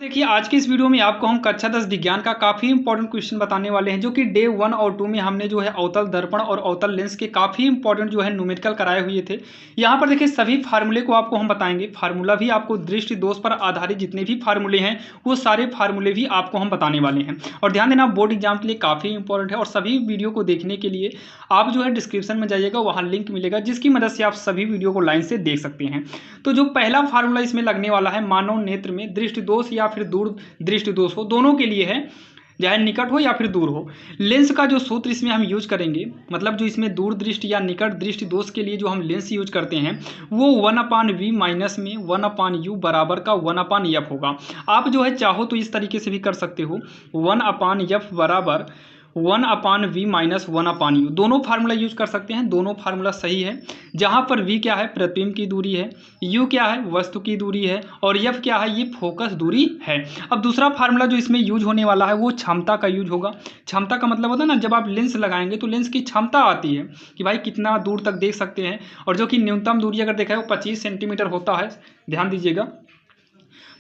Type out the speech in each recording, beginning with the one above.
देखिए आज की इस वीडियो में आपको हम कक्षा 10 विज्ञान का काफ़ी इंपॉर्टेंट क्वेश्चन बताने वाले हैं जो कि डे 1 और 2 में हमने जो है अवतल दर्पण और अवतल लेंस के काफ़ी इंपॉर्टेंट जो है न्यूमेरिकल कराए हुए थे। यहाँ पर देखिए सभी फार्मूले को आपको हम बताएंगे। फार्मूला भी आपको दृष्टि दोष पर आधारित जितने भी फार्मूले हैं वो सारे फार्मूले भी आपको हम बताने वाले हैं। और ध्यान देना बोर्ड एग्जाम के लिए काफ़ी इंपॉर्टेंट है और सभी वीडियो को देखने के लिए आप जो है डिस्क्रिप्शन में जाइएगा, वहाँ लिंक मिलेगा जिसकी मदद से आप सभी वीडियो को लाइन से देख सकते हैं। तो जो पहला फार्मूला इसमें लगने वाला है मानव नेत्र में दृष्टि दोष या फिर दूर दृष्टि दोष हो, दोनों के लिए है, चाहे निकट हो या फिर दूर हो। लेंस का जो सूत्र इसमें हम यूज करेंगे, मतलब जो इसमें दूर दृष्टि या निकट दृष्टि दोष के लिए जो हम लेंस यूज करते हैं वो 1/v माइनस में 1/u बराबर का 1/f होगा। आप जो है चाहो तो इस तरीके से भी कर सकते हो, 1/f बराबर 1/v माइनस 1/u। दोनों फार्मूला यूज कर सकते हैं, दोनों फार्मूला सही है। जहाँ पर v क्या है प्रतिबिंब की दूरी है, u क्या है वस्तु की दूरी है और f क्या है ये फोकस दूरी है। अब दूसरा फार्मूला जो इसमें यूज होने वाला है वो क्षमता का यूज होगा। क्षमता का मतलब होता है ना, जब आप लेंस लगाएंगे तो लेंस की क्षमता आती है कि भाई कितना दूर तक देख सकते हैं, और जो कि न्यूनतम दूरी अगर देखा है वो 25 सेंटीमीटर होता है, ध्यान दीजिएगा।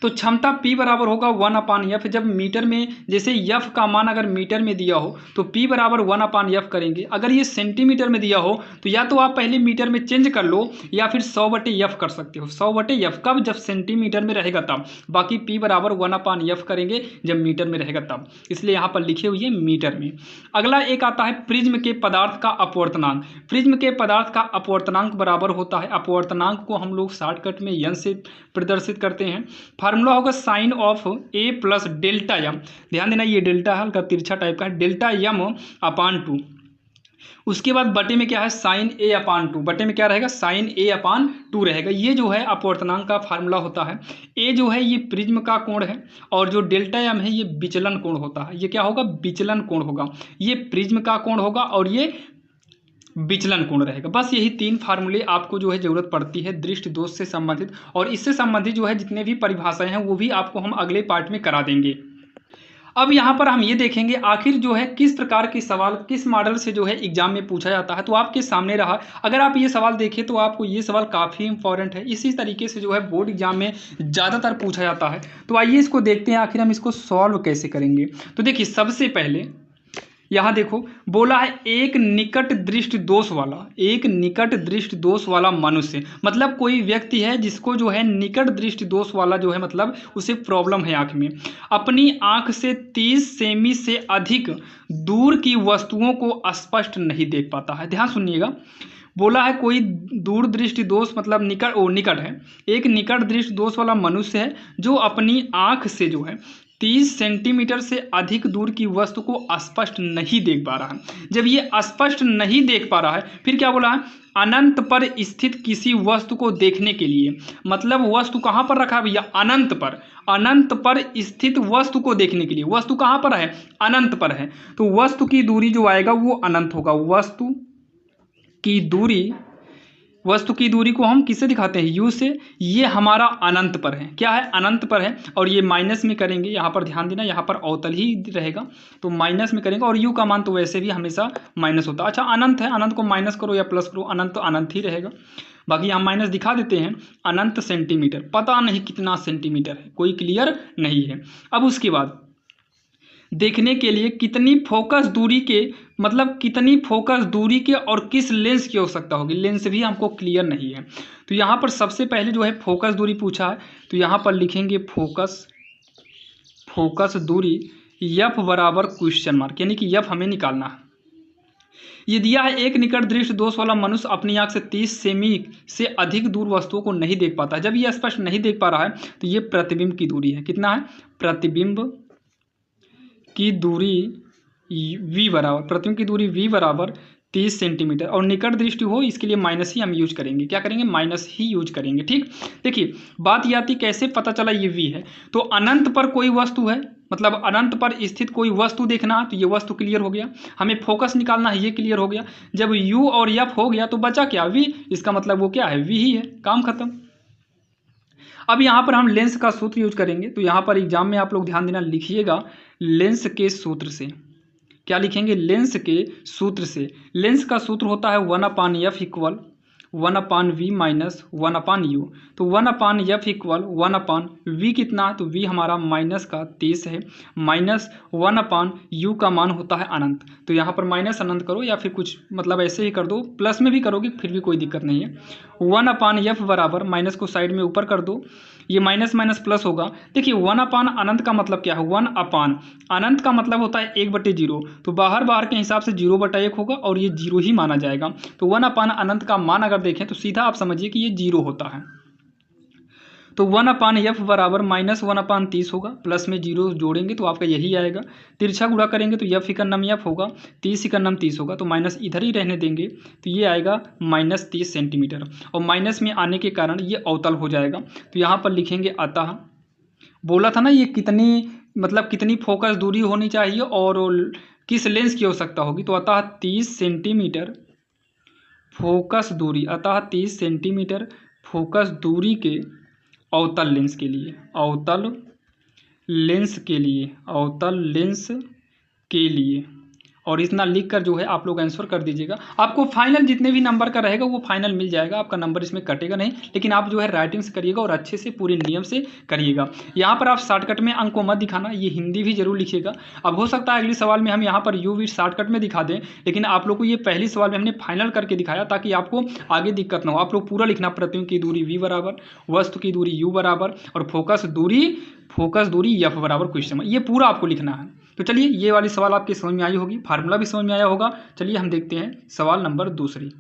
तो क्षमता P बराबर होगा 1/f। जब मीटर में जैसे f का मान अगर मीटर में दिया हो तो P बराबर 1/f करेंगे। अगर ये सेंटीमीटर में दिया हो तो या तो आप पहले मीटर में चेंज कर लो या फिर 100/f कर सकते हो। 100/f कब, जब सेंटीमीटर में रहेगा तब। बाकी P बराबर 1/f करेंगे जब मीटर में रहेगा तब, इसलिए यहाँ पर लिखे हुए मीटर में। अगला एक आता है प्रिज्म के पदार्थ का अपवर्तनांक। प्रिज्म के पदार्थ का अपवर्तनांक बराबर होता है, अपवर्तनांक को हम लोग शॉर्टकट में n से प्रदर्शित करते हैं। फार्मूला होगा sine of a plus delta M. ध्यान देना ये डेल्टा है, हल्का तिरछा टाइप का है, डेल्टा m/2। उसके बाद बटे में क्या है साइन a/2, बटे में क्या रहेगा साइन a/2 रहेगा। ये जो है अपवर्तनांक का फार्मूला होता है। a जो है ये प्रिज्म का कोण है और जो डेल्टा m है ये विचलन कोण होता है। ये क्या होगा, विचलन कोण होगा। ये प्रिज्म का कोण होगा और ये विचलन कोण रहेगा। बस यही तीन फार्मूले आपको जो है जरूरत पड़ती है दृष्टि दोष से संबंधित, और इससे संबंधित जो है जितने भी परिभाषाएं हैं वो भी आपको हम अगले पार्ट में करा देंगे। अब यहाँ पर हम ये देखेंगे आखिर जो है किस प्रकार के सवाल किस मॉडल से जो है एग्जाम में पूछा जाता है। तो आपके सामने रहा, अगर आप ये सवाल देखें तो आपको ये सवाल काफ़ी इंपॉर्टेंट है। इसी तरीके से जो है बोर्ड एग्जाम में ज़्यादातर पूछा जाता है। तो आइए इसको देखते हैं आखिर हम इसको सॉल्व कैसे करेंगे। तो देखिए सबसे पहले यहाँ देखो बोला है एक निकट दृष्टि दोष वाला, एक निकट दृष्टि दोष वाला मनुष्य, मतलब कोई व्यक्ति है जिसको जो है निकट दृष्टि दोष वाला जो है मतलब उसे प्रॉब्लम है आँख में, अपनी आँख से 30 सेमी से अधिक दूर की वस्तुओं को स्पष्ट नहीं देख पाता है। ध्यान सुनिएगा, बोला है कोई दूर दृष्टि दोष मतलब निकट है, एक निकट दृष्टि दोष वाला मनुष्य है जो अपनी आँख से जो है 30 सेंटीमीटर से अधिक दूर की वस्तु को स्पष्ट नहीं देख पा रहा है। जब ये स्पष्ट नहीं देख पा रहा है फिर क्या बोला है, अनंत पर स्थित किसी वस्तु को देखने के लिए, मतलब वस्तु कहाँ पर रखा है भैया, अनंत पर, अनंत पर स्थित वस्तु को देखने के लिए। वस्तु कहाँ पर है, अनंत पर है, तो वस्तु की दूरी जो आएगा वो अनंत होगा। वस्तु की दूरी को हम किससे दिखाते हैं, u से। ये हमारा अनंत पर है, क्या है अनंत पर है, और ये माइनस में करेंगे। यहाँ पर ध्यान देना यहाँ पर अवतल ही रहेगा तो माइनस में करेंगे, और u का मान तो वैसे भी हमेशा माइनस होता है। अच्छा अनंत है, अनंत को माइनस करो या प्लस करो, अनंत तो अनंत ही रहेगा। बाकी यहाँ माइनस दिखा देते हैं। अनंत सेंटीमीटर, पता नहीं कितना सेंटीमीटर है, कोई क्लियर नहीं है। अब उसके बाद देखने के लिए कितनी फोकस दूरी के, मतलब कितनी फोकस दूरी के और किस लेंस की आवश्यकता होगी, लेंस भी हमको क्लियर नहीं है। तो यहाँ पर सबसे पहले जो है फोकस दूरी पूछा है, तो यहाँ पर लिखेंगे फोकस दूरी f बराबर क्वेश्चन मार्क, यानी कि f हमें निकालना है। ये दिया है एक निकट दृष्टि दोष वाला मनुष्य अपनी आंख से 30 सेमी से अधिक दूर वस्तुओं को नहीं देख पाता है। जब ये स्पष्ट नहीं देख पा रहा है तो ये प्रतिबिंब की दूरी है, कितना है, प्रतिबिंब की दूरी v बराबर, प्रतिबिंब की दूरी v बराबर 30 सेंटीमीटर, और निकट दृष्टि हो इसके लिए माइनस ही हम यूज करेंगे। क्या करेंगे, माइनस ही यूज करेंगे। ठीक, देखिए बात ये आती कैसे पता चला ये v है, तो अनंत पर कोई वस्तु है, मतलब अनंत पर स्थित कोई वस्तु देखना है, तो ये वस्तु क्लियर हो गया। हमें फोकस निकालना है, ये क्लियर हो गया। जब u और f हो गया तो बचा क्या, v, इसका मतलब वो क्या है, v ही है, काम खत्म। अब यहाँ पर हम लेंस का सूत्र यूज करेंगे, तो यहाँ पर एग्जाम में आप लोग ध्यान देना, लिखिएगा लेंस के सूत्र से। क्या लिखेंगे, लेंस के सूत्र से। लेंस का सूत्र होता है 1/f equal 1 upon V minus 1 upon U. तो 1 upon F equal 1 upon V कितना है, तो वी हमारा माइनस का 30 है, माइनस 1 अपान यू का मान होता है अनंत। तो यहाँ पर माइनस अनंत करो या फिर कुछ मतलब ऐसे ही कर दो, प्लस में भी करोगे फिर भी कोई दिक्कत नहीं है। 1 अपान एफ बराबर माइनस को साइड में ऊपर कर दो, ये माइनस माइनस प्लस होगा। देखिए 1 अपान अनंत का मतलब क्या है, 1 अपान अनंत का मतलब होता है 1/0। तो बाहर बाहर के हिसाब से 0/1 होगा और ये 0 ही माना जाएगा। तो 1 अपान अनंत का मान अगर देखें तो सीधा आप समझिए कि ये 0 होता है। तो 1 अपान एफ बराबर माइनस 1 अपान 30 होगा, प्लस में 0 जोड़ेंगे तो आपका यही आएगा। तिरछा गुणा करेंगे तो एफ इकन्नम एफ होगा, 30 इकन्नम 30 होगा, तो माइनस इधर ही रहने देंगे तो ये आएगा माइनस 30 सेंटीमीटर। और माइनस में आने के कारण ये अवतल हो जाएगा। तो यहाँ पर लिखेंगे अतः, बोला था ना ये कितनी मतलब कितनी फोकस दूरी होनी चाहिए और किस लेंस की आवश्यकता होगी। तो अतः 30 सेंटीमीटर फोकस दूरी, अतः 30 सेंटीमीटर फोकस दूरी के अवतल लेंस के लिए, अवतल लेंस के लिए, अवतल लेंस के लिए, और इतना लिखकर जो है आप लोग आंसर कर दीजिएगा। आपको फाइनल जितने भी नंबर का रहेगा वो फाइनल मिल जाएगा, आपका नंबर इसमें कटेगा नहीं, लेकिन आप जो है राइटिंग से करिएगा और अच्छे से पूरे नियम से करिएगा। यहाँ पर आप शॉर्टकट में अंक को मत दिखाना, ये हिंदी भी जरूर लिखिएगा। अब हो सकता है अगले सवाल में हम यहाँ पर यू वी शॉर्टकट में दिखा दें, लेकिन आप लोग को ये पहली सवाल में हमने फाइनल करके दिखाया ताकि आपको आगे दिक्कत ना हो। आप लोग पूरा लिखना, प्रतिबिंब की दूरी वी बराबर, वस्तु की दूरी यू बराबर, और फोकस दूरी एफ बराबर क्वेश्चन, ये पूरा आपको लिखना है। तो चलिए ये वाली सवाल आपकी समझ में आई होगी, फार्मूला भी समझ में आया होगा। चलिए हम देखते हैं सवाल नंबर दूसरी।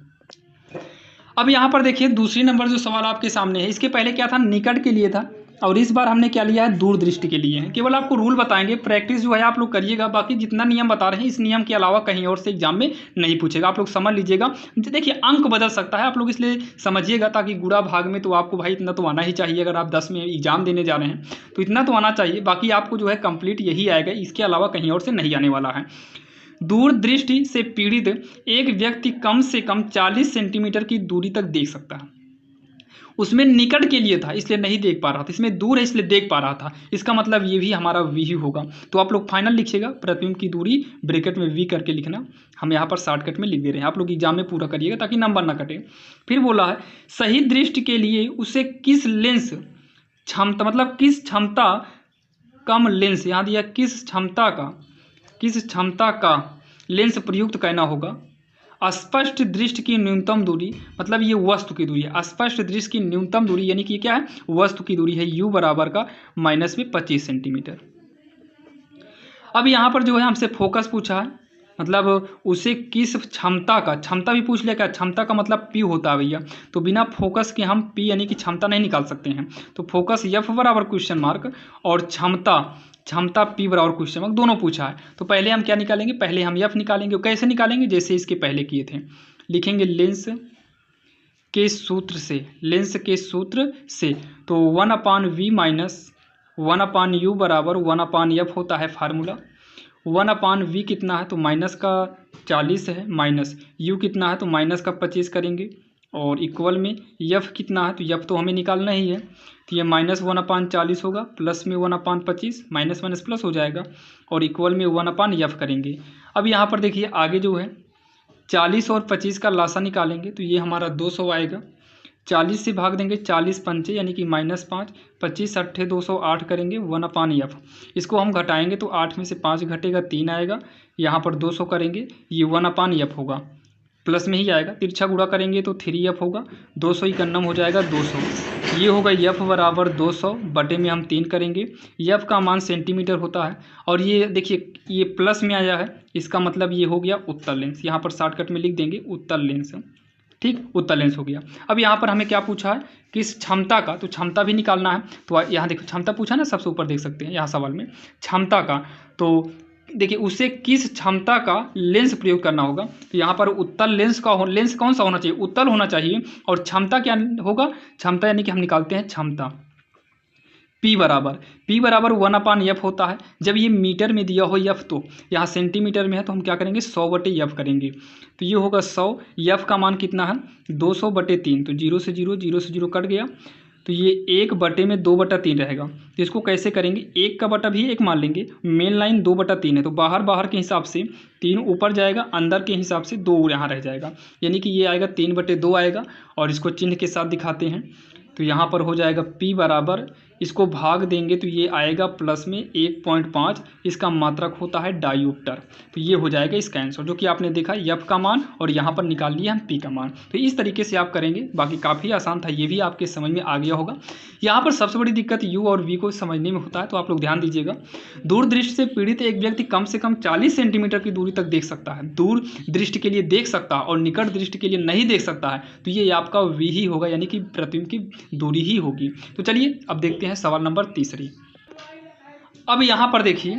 अब यहाँ पर देखिए दूसरी नंबर जो सवाल आपके सामने है, इसके पहले क्या था, निकट के लिए था, और इस बार हमने क्या लिया है, दूरदृष्टि के लिए है। केवल आपको रूल बताएंगे, प्रैक्टिस जो है आप लोग करिएगा। बाकी जितना नियम बता रहे हैं इस नियम के अलावा कहीं और से एग्जाम में नहीं पूछेगा, आप लोग समझ लीजिएगा। देखिए अंक बदल सकता है, आप लोग इसलिए समझिएगा ताकि गुणा भाग में तो आपको भाई इतना तो आना ही चाहिए। अगर आप 10 में एग्जाम देने जा रहे हैं तो इतना तो आना चाहिए, बाकी आपको जो है कंप्लीट यही आएगा, इसके अलावा कहीं और से नहीं आने वाला है। दूरदृष्टि से पीड़ित एक व्यक्ति कम से कम 40 सेंटीमीटर की दूरी तक देख सकता है। उसमें निकट के लिए था इसलिए नहीं देख पा रहा था, इसमें दूर है इसलिए देख पा रहा था, इसका मतलब ये भी हमारा वी ही होगा। तो आप लोग फाइनल लिखिएगा, प्रतिबिंब की दूरी ब्रैकेट में वी करके लिखना, हम यहाँ पर शॉर्टकट में लिख दे रहे हैं, आप लोग एग्जाम में पूरा करिएगा ताकि नंबर ना कटे। फिर बोला है सही दृष्टि के लिए उसे किस लेंस क्षमता, मतलब किस क्षमता कम लेंस, यहाँ दिया किस क्षमता का लेंस प्रयुक्त करना होगा। स्पष्ट दृष्टि की न्यूनतम दूरी, मतलब ये वस्तु की दूरी है, स्पष्ट दृष्टि की न्यूनतम दूरी यानी कि क्या है, वस्तु की दूरी है, u बराबर का माइनस में 25 सेंटीमीटर। अब यहाँ पर जो है हमसे फोकस पूछा है, मतलब उसे किस क्षमता का, क्षमता भी पूछ लिया, क्या क्षमता का मतलब P होता है भैया, तो बिना फोकस के हम P यानी कि क्षमता नहीं निकाल सकते हैं। तो फोकस F बराबर क्वेश्चन मार्क और क्षमता P बराबर क्वेश्चन मार्क, दोनों पूछा है। तो पहले हम क्या निकालेंगे, पहले हम F निकालेंगे। कैसे निकालेंगे, जैसे इसके पहले किए थे, लिखेंगे लेंस के सूत्र से, लेंस के सूत्र से। तो 1 upon V minus 1 upon you बराबर 1 अपान एफ होता है फार्मूला। 1 अपान वी कितना है, तो माइनस का 40 है, माइनस यू कितना है, तो माइनस का 25 करेंगे, और इक्वल में यफ कितना है, तो यफ तो हमें निकालना ही है, तो ये माइनस 1 अपान 40 होगा, प्लस में 1 अपान 25, माइनस माइनस प्लस हो जाएगा, और इक्वल में 1 अपान यफ करेंगे। अब यहाँ पर देखिए आगे जो है 40 और 25 का लासा निकालेंगे तो ये हमारा 200 आएगा। 40 से भाग देंगे, 40 पंचे यानी कि -5, 25 अट्ठे 208 करेंगे 1 अपान एफ। इसको हम घटाएंगे तो 8 में से 5 घटेगा 3 आएगा, यहाँ पर 200 करेंगे, ये 1 अपान एफ होगा, प्लस में ही आएगा। तिरछा गुणा करेंगे तो 3f होगा, 200 इकन्नम हो जाएगा 200, ये होगा f बराबर 200 बटे में हम 3 करेंगे। f का मान सेंटीमीटर होता है, और ये देखिए ये प्लस में आया है, इसका मतलब ये हो गया उत्तल लेंस, यहाँ पर शॉर्टकट में लिख देंगे उत्तल लेंस, ठीक, उत्तल लेंस हो गया। अब यहाँ पर हमें क्या पूछा है, किस क्षमता का, तो क्षमता भी निकालना है। तो यहाँ देखो क्षमता पूछा ना, सबसे ऊपर देख सकते हैं यहाँ सवाल में क्षमता का, तो देखिए उसे किस क्षमता का लेंस प्रयोग करना होगा। तो यहाँ पर उत्तल लेंस का लेंस कौन सा होना चाहिए, उत्तल होना चाहिए, और क्षमता क्या होगा, क्षमता यानी कि हम निकालते हैं क्षमता P बराबर 1 अपान एफ होता है। जब ये मीटर में दिया हो एफ, तो यहाँ सेंटीमीटर में है तो हम क्या करेंगे 100 बटे एफ करेंगे, तो ये होगा 100, एफ का मान कितना है 200 बटे 3, तो 0 से 0 कट गया, तो ये 1/2/3 रहेगा। तो इसको कैसे करेंगे, 1 का बटा भी 1 मान लेंगे, मेन लाइन 2/3 है, तो बाहर बाहर के हिसाब से 3 ऊपर जाएगा, अंदर के हिसाब से 2 यहाँ रह जाएगा, यानी कि ये आएगा 3/2 आएगा। और इसको चिन्ह के साथ दिखाते हैं, तो यहाँ पर हो जाएगा P बराबर, इसको भाग देंगे तो ये आएगा प्लस में 1.5, इसका मात्रक होता है डायोप्टर। तो ये हो जाएगा इसका आंसर, जो कि आपने देखा F का मान और यहाँ पर निकाल लिया हम P का मान। तो इस तरीके से आप करेंगे, बाकी काफ़ी आसान था, ये भी आपके समझ में आ गया होगा। यहाँ पर सबसे बड़ी दिक्कत U और V को समझने में होता है, तो आप लोग ध्यान दीजिएगा। दूर दृष्टि से पीड़ित एक व्यक्ति कम से कम 40 सेंटीमीटर की दूरी तक देख सकता है। दूर दृष्टि के लिए देख सकता है और निकट दृष्टि के लिए नहीं देख सकता है, तो ये आपका V ही होगा, यानी कि प्रतिबिंब की दूरी ही होगी। तो चलिए अब देखते हैं सवाल नंबर 3। अब यहाँ पर देखिए,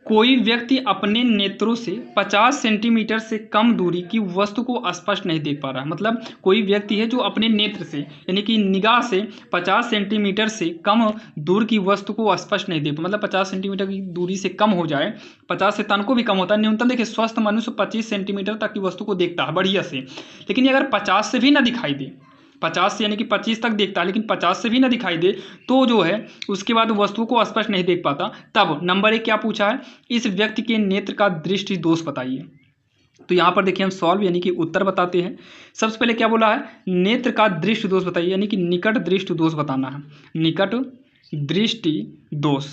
कोई व्यक्ति अपने नेत्रों से 50 सेंटीमीटर से कम दूरी की वस्तु को स्पष्ट नहीं देख पा रहा है। मतलब कोई व्यक्ति है जो अपने नेत्र से यानी कि निगाह से 50 सेंटीमीटर से कम दूर की वस्तु को स्पष्ट नहीं देख पा, मतलब 50 सेंटीमीटर की दूरी से कम हो जाए, 50 से तन को भी कम होता है न्यूनतम। देखिए स्वस्थ मनुष्य 25 सेंटीमीटर तक की वस्तु को देखता है बढ़िया से, लेकिन अगर 50 से भी ना दिखाई दे, 50 से यानी कि 25 तक देखता है, लेकिन 50 से भी ना दिखाई दे, तो जो है उसके बाद वस्तु को स्पष्ट नहीं देख पाता। तब नंबर 1 क्या पूछा है, इस व्यक्ति के नेत्र का दृष्टि दोष बताइए। तो यहाँ पर देखिए हम सॉल्व यानी कि उत्तर बताते हैं। सबसे पहले क्या बोला है, नेत्र का दृष्टि दोष बताइए, यानी कि निकट दृष्टि दोष बताना है, निकट दृष्टि दोष।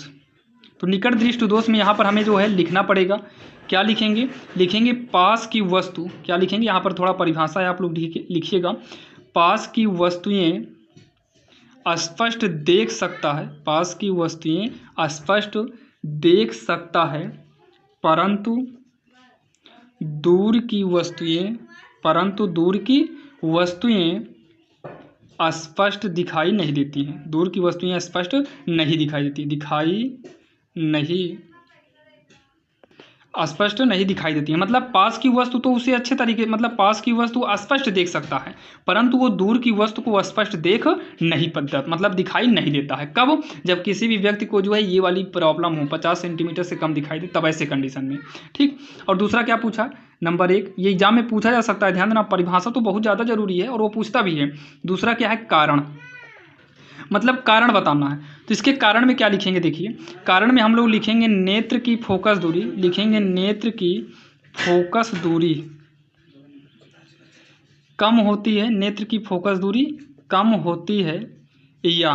तो निकट दृष्टि दोष में यहाँ पर हमें जो है लिखना पड़ेगा, क्या लिखेंगे, लिखेंगे पास की वस्तु, क्या लिखेंगे, यहाँ पर थोड़ा परिभाषा है, आप लोग लिखिएगा, पास की वस्तुएं स्पष्ट देख सकता है, पास की वस्तुएं स्पष्ट देख सकता है, परंतु दूर की वस्तुएं स्पष्ट दिखाई नहीं देती हैं, दूर की वस्तुएं स्पष्ट नहीं दिखाई देती है, मतलब पास की वस्तु तो उसे अच्छे तरीके, मतलब पास की वस्तु स्पष्ट देख सकता है, परंतु वो दूर की वस्तु को स्पष्ट देख नहीं पाता, मतलब दिखाई नहीं देता है। कब, जब किसी भी व्यक्ति को जो है ये वाली प्रॉब्लम हो, 50 सेंटीमीटर से कम दिखाई दे, तब ऐसे कंडीशन में, ठीक। और दूसरा क्या पूछा, नंबर 1, ये एग्जाम में पूछा जा सकता है, ध्यान देना, परिभाषा तो बहुत ज़्यादा जरूरी है और वो पूछता भी है। दूसरा क्या है, कारण, मतलब कारण बताना है। तो इसके कारण में क्या लिखेंगे, देखिए कारण में हम लोग लिखेंगे नेत्र की फोकस दूरी, लिखेंगे नेत्र की फोकस दूरी कम होती है, नेत्र की फोकस दूरी कम होती है या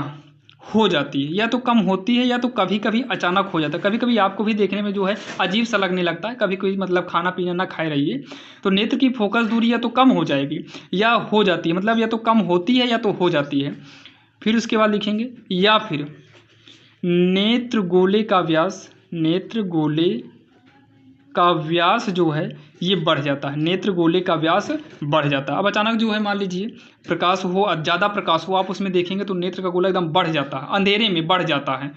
हो जाती है, या तो कम होती है या तो कभी कभी अचानक हो जाता है। कभी कभी आपको भी देखने में जो है अजीब सा लगने लगता है, कभी कोई मतलब खाना पीना ना खाए रहिए। तो नेत्र की फोकस दूरी या तो कम हो जाएगी या हो जाती है, मतलब या तो कम होती है या तो हो जाती है। फिर उसके बाद लिखेंगे या फिर नेत्र गोले का व्यास जो है ये बढ़ जाता है, नेत्र गोले का व्यास बढ़ जाता है। अब अचानक जो है मान लीजिए प्रकाश हो, ज़्यादा प्रकाश हो, आप उसमें देखेंगे तो नेत्र का गोला एकदम बढ़ जाता है, अंधेरे में बढ़ जाता है,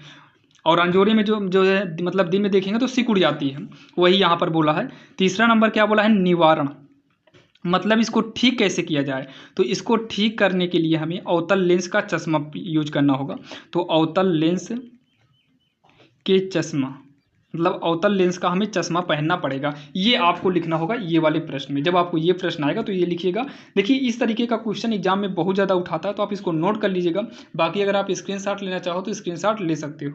और अंजोरे में जो है मतलब दिन में देखेंगे तो सिकुड़ जाती है, वही यहाँ पर बोला है। तीसरा नंबर क्या बोला है, निवारण, मतलब इसको ठीक कैसे किया जाए। तो इसको ठीक करने के लिए हमें अवतल लेंस का चश्मा यूज करना होगा। तो अवतल लेंस के चश्मा, मतलब अवतल लेंस का हमें चश्मा पहनना पड़ेगा, ये आपको लिखना होगा ये वाले प्रश्न में। जब आपको ये प्रश्न आएगा तो ये लिखिएगा। देखिए इस तरीके का क्वेश्चन एग्जाम में बहुत ज़्यादा उठाता है, तो आप इसको नोट कर लीजिएगा। बाकी अगर आप स्क्रीनशॉट लेना चाहो तो स्क्रीनशॉट ले सकते हो।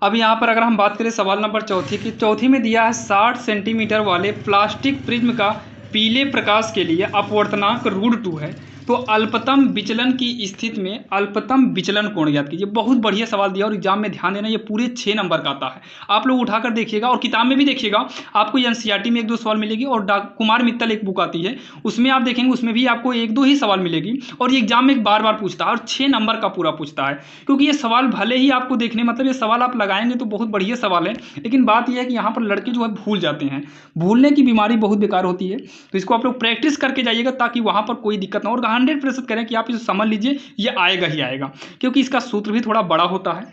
अब यहाँ पर अगर हम बात करें सवाल नंबर 4 की, चौथी में दिया है 60 सेंटीमीटर वाले प्लास्टिक प्रिज्म का पीले प्रकाश के लिए अपवर्तनांक √2 है, तो अल्पतम विचलन की स्थिति में अल्पतम विचलन कोण ज्ञात कीजिए। बहुत बढ़िया सवाल दिया और एग्जाम में ध्यान देना, ये पूरे 6 नंबर का आता है। आप लोग उठाकर देखिएगा और किताब में भी देखिएगा, आपको एनसीईआरटी में 1-2 सवाल मिलेगी, और कुमार मित्तल एक बुक आती है उसमें आप देखेंगे उसमें भी आपको 1-2 ही सवाल मिलेगी, और ये एग्जाम में बार बार पूछता है और 6 नंबर का पूरा पूछता है। क्योंकि ये सवाल भले ही आपको देखने, मतलब ये सवाल आप लगाएंगे तो बहुत बढ़िया सवाल है, लेकिन बात यह है कि यहाँ पर लड़के जो है भूल जाते हैं, भूलने की बीमारी बहुत बेकार होती है। तो इसको आप लोग प्रैक्टिस करके जाइएगा ताकि वहाँ पर कोई दिक्कत ना हो, और 100% करें कि आप इसे समझ लीजिए, ये आएगा ही आएगा, क्योंकि इसका सूत्र भी थोड़ा बड़ा होता है।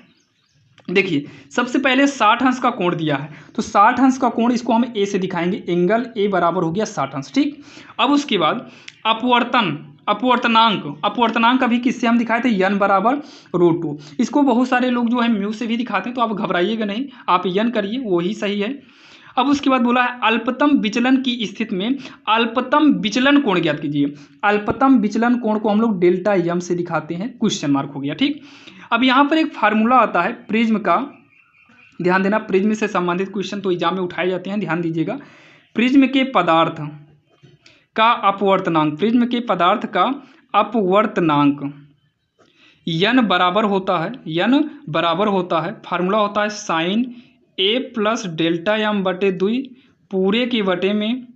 देखिए सबसे पहले 60 अंश का कोण दिया है, तो 60 अंश का कोण इसको हम ए से दिखाएंगे, एंगल ए बराबर हो गया 60 अंश, ठीक। अब उसके बाद अपवर्तनांक अभी किससे हम दिखाए थे, n बराबर √2। इसको बहुत सारे लोग जो है म्यू से भी दिखाते हैं, तो आप घबराइएगा नहीं, आप n करिए, वही सही है। अब उसके बाद बोला है अल्पतम विचलन की स्थिति में अल्पतम विचलन कोण ज्ञात कीजिए। अल्पतम विचलन कोण को हम लोग डेल्टा यम से दिखाते हैं, क्वेश्चन मार्क हो गया। ठीक, अब यहाँ पर एक फार्मूला आता है प्रिज्म का, ध्यान देना, प्रिज्म से संबंधित क्वेश्चन तो एग्जाम में उठाए जाते हैं, ध्यान दीजिएगा। प्रिज्म के पदार्थ का अपवर्तनांक, प्रिज्म के पदार्थ का अपवर्तनांक यन बराबर होता है, यन बराबर होता है, फार्मूला होता है साइन ए प्लस डेल्टा यम बटे 2 पूरे के बटे में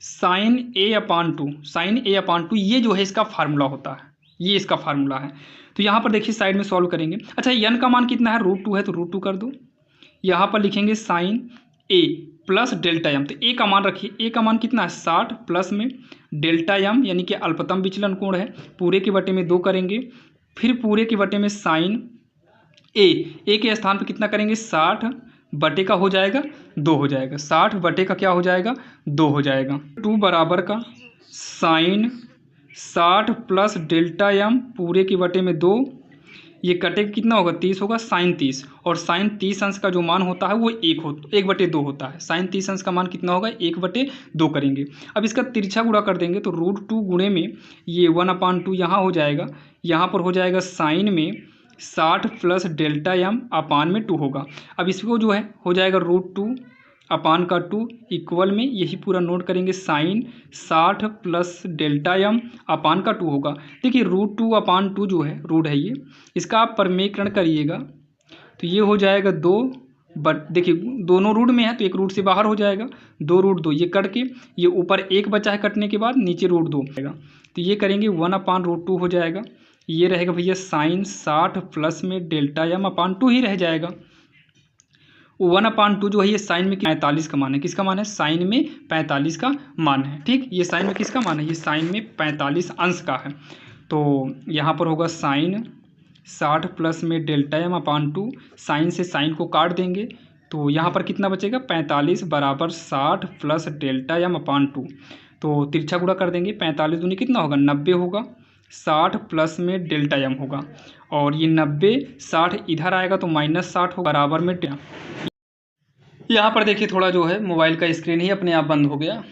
साइन ए अपान 2, साइन ए अपान 2, ये जो है इसका फार्मूला होता है, ये इसका फार्मूला है। तो यहाँ पर देखिए साइड में सॉल्व करेंगे। अच्छा, यन का मान कितना है, √2 है, तो √2 कर दो। यहाँ पर लिखेंगे साइन ए प्लस डेल्टा यम, तो ए का मान रखिए, ए का मान कितना है 60 प्लस में डेल्टा यम यानी कि अल्पतम विचलन कोण है, पूरे के बटे में 2 करेंगे, फिर पूरे के बटे में साइन ए के स्थान पर कितना करेंगे 60 बटे का हो जाएगा 2 हो जाएगा, 60 बटे का क्या हो जाएगा 2 हो जाएगा। 2 बराबर का साइन 60 प्लस डेल्टा यम पूरे के बटे में 2, ये कटे कितना होगा 30 होगा, साइन 30, और साइन 30 अंश का जो मान होता है वो 1 बटे 2 होता है। साइन 30 अंश का मान कितना होगा 1 बटे 2 करेंगे। अब इसका तिरछा गुणा कर देंगे तो √2 गुणे में ये 1/2 यहाँ हो जाएगा, यहाँ पर हो जाएगा साइन में 60 प्लस डेल्टा यम अपान में 2 होगा। अब इसको जो है हो जाएगा √2 अपान का 2 इक्वल में यही पूरा नोट करेंगे, साइन 60 प्लस डेल्टा यम अपान का 2 होगा। देखिए √2 अपान 2 जो है रूट है ये, इसका आप परमेयकरण करिएगा तो ये हो जाएगा 2, बट देखिए दोनों रूट में है तो एक रूट से बाहर हो जाएगा, 2√2 ये कट के ये ऊपर 1 बचा है कटने के बाद, नीचे √2 आएगा, तो ये करेंगे 1/√2 हो जाएगा। ये रहेगा भैया साइन 60 प्लस में डेल्टा यम अपान 2 ही रह जाएगा। 1/2 जो है ये साइन में 45 का मान है, किसका मान है साइन में 45 का मान है। ठीक, ये साइन में किसका मान है, ये साइन में 45 अंश का है। तो यहाँ पर होगा साइन 60 प्लस में डेल्टा यम अपान 2, साइन से साइन को काट देंगे तो यहाँ पर कितना बचेगा 45 बराबर 60 प्लस डेल्टा यम अपान 2, तो तिरछा गुणा कर देंगे, 45 दूनी कितना होगा 90 होगा, 60 प्लस में डेल्टा यम होगा, और ये 90 60 इधर आएगा तो -60 होगा बराबर में। यहाँ पर देखिए थोड़ा जो है मोबाइल का स्क्रीन ही अपने आप बंद हो गया।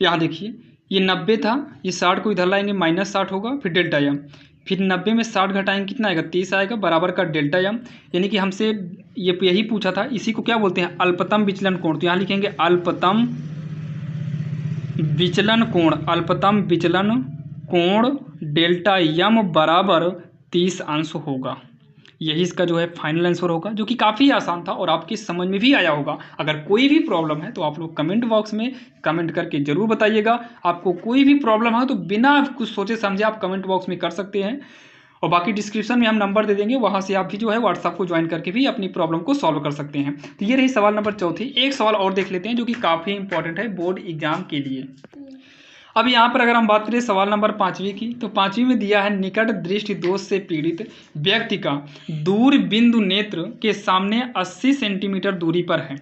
यहाँ देखिए ये 90 था, ये 60 को इधर लाएंगे -60 होगा, फिर डेल्टा यम, फिर 90 में 60 घटाएंगे कितना आएगा 30 आएगा बराबर का डेल्टा यम, यानी कि हमसे ये यही पूछा था, इसी को क्या बोलते हैं अल्पतम विचलन कोण। तो यहाँ लिखेंगे अल्पतम विचलन कोण, अल्पतम विचलन कोण डेल्टा यम बराबर 30 अंश होगा। यही इसका जो है फाइनल आंसर होगा, जो कि काफ़ी आसान था और आपकी समझ में भी आया होगा। अगर कोई भी प्रॉब्लम है तो आप लोग कमेंट बॉक्स में कमेंट करके ज़रूर बताइएगा। आपको कोई भी प्रॉब्लम है तो बिना कुछ सोचे समझे आप कमेंट बॉक्स में कर सकते हैं, और बाकी डिस्क्रिप्शन में हम नंबर दे देंगे, वहाँ से आप भी जो है व्हाट्सएप को ज्वाइन करके भी अपनी प्रॉब्लम को सॉल्व कर सकते हैं। तो ये रही सवाल नंबर 4। एक सवाल और देख लेते हैं जो कि काफ़ी इंपॉर्टेंट है बोर्ड एग्जाम के लिए। अब यहाँ पर अगर हम बात करें सवाल नंबर 5वीं की, तो 5वीं में दिया है निकट दृष्टि दोष से पीड़ित व्यक्ति का दूर बिंदु नेत्र के सामने 80 सेंटीमीटर दूरी पर है।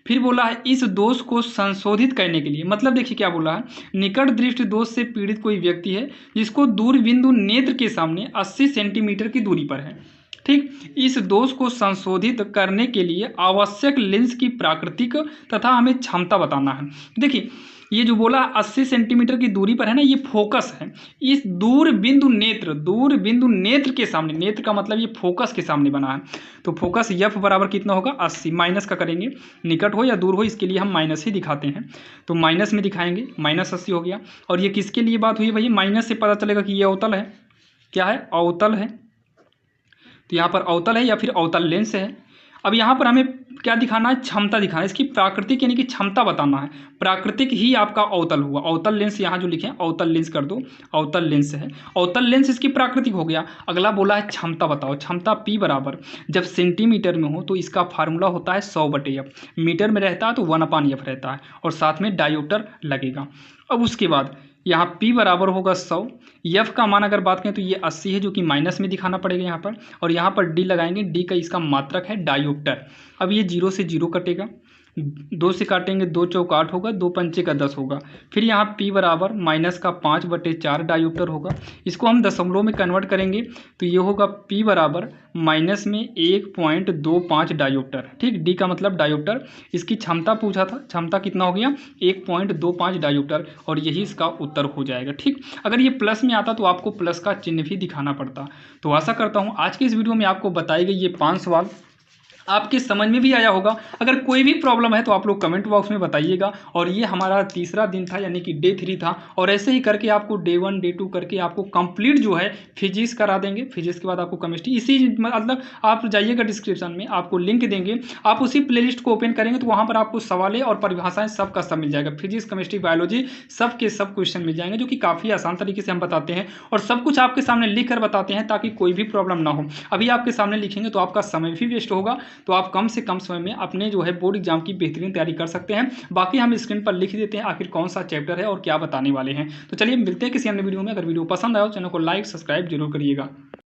फिर बोला है इस दोष को संशोधित करने के लिए, मतलब देखिए क्या बोला है, निकट दृष्टि दोष से पीड़ित कोई व्यक्ति है जिसको दूर बिंदु नेत्र के सामने 80 सेंटीमीटर की दूरी पर है। ठीक, इस दोष को संशोधित करने के लिए आवश्यक लेंस की प्राकृतिक तथा हमें क्षमता बताना है। देखिए ये जो बोला 80 सेंटीमीटर की दूरी पर है ना, ये फोकस है। इस दूर बिंदु नेत्र के सामने, नेत्र का मतलब ये फोकस के सामने बना है, तो फोकस F बराबर कितना होगा 80, माइनस का करेंगे, निकट हो या दूर हो इसके लिए हम माइनस ही दिखाते हैं, तो माइनस में दिखाएंगे, -80 हो गया। और ये किसके लिए बात हुई भाई, माइनस से पता चलेगा कि ये अवतल है, क्या है अवतल है, तो यहाँ पर अवतल है या फिर अवतल लेंस है। अब यहाँ पर हमें क्या दिखाना है, क्षमता दिखाना है, इसकी प्राकृतिक यानी कि क्षमता बताना है। प्राकृतिक ही आपका अवतल हुआ, अवतल लेंस यहाँ जो लिखे अवतल लेंस कर दो, अवतल लेंस है, अवतल लेंस इसकी प्राकृतिक हो गया। अगला बोला है क्षमता बताओ, क्षमता P बराबर जब सेंटीमीटर में हो तो इसका फार्मूला होता है 100/F, मीटर में रहता है तो 1/F रहता है, और साथ में डायोप्टर लगेगा। अब उसके बाद यहाँ P बराबर होगा 100, F का मान अगर बात करें तो ये 80 है जो कि माइनस में दिखाना पड़ेगा यहाँ पर, और यहाँ पर D लगाएंगे, D का इसका मात्रक है डायोप्टर। अब ये 0 से 0 कटेगा, 2 से काटेंगे 2 चौक 8 होगा, 2 पंचे का 10 होगा। फिर यहाँ P बराबर माइनस का 5/4 डायोप्टर होगा। इसको हम दशमलव में कन्वर्ट करेंगे तो ये होगा P बराबर माइनस में 1.25 डायोप्टर। ठीक, D का मतलब डायोप्टर। इसकी क्षमता पूछा था, क्षमता कितना हो गया 1.25 डायोप्टर, और यही इसका उत्तर हो जाएगा। ठीक, अगर ये प्लस में आता तो आपको प्लस का चिन्ह भी दिखाना पड़ता। तो आशा करता हूँ आज की इस वीडियो में आपको बताई गई ये 5 सवाल आपके समझ में भी आया होगा। अगर कोई भी प्रॉब्लम है तो आप लोग कमेंट बॉक्स में बताइएगा। और ये हमारा तीसरा दिन था, यानी कि डे 3 था, और ऐसे ही करके आपको डे 1 डे 2 करके आपको कंप्लीट जो है फिजिक्स करा देंगे। फिजिक्स के बाद आपको केमिस्ट्री, इसी मतलब आप जाइएगा डिस्क्रिप्शन में, आपको लिंक देंगे, आप उसी प्लेलिस्ट को ओपन करेंगे तो वहाँ पर आपको सवालें और परिभाषाएं सब का सब मिल जाएगा। फिजिक्स, केमिस्ट्री, बायोलॉजी सब के सब क्वेश्चन मिल जाएंगे, जो कि काफ़ी आसान तरीके से हम बताते हैं और सब कुछ आपके सामने लिख कर बताते हैं, ताकि कोई भी प्रॉब्लम ना हो। अभी आपके सामने लिखेंगे तो आपका समय भी वेस्ट होगा, तो आप कम से कम समय में अपने जो है बोर्ड एग्जाम की बेहतरीन तैयारी कर सकते हैं। बाकी हम स्क्रीन पर लिख देते हैं आखिर कौन सा चैप्टर है और क्या बताने वाले हैं। तो चलिए मिलते हैं किसी अन्य वीडियो में। अगर वीडियो पसंद आया तो चैनल को लाइक सब्सक्राइब जरूर करिएगा।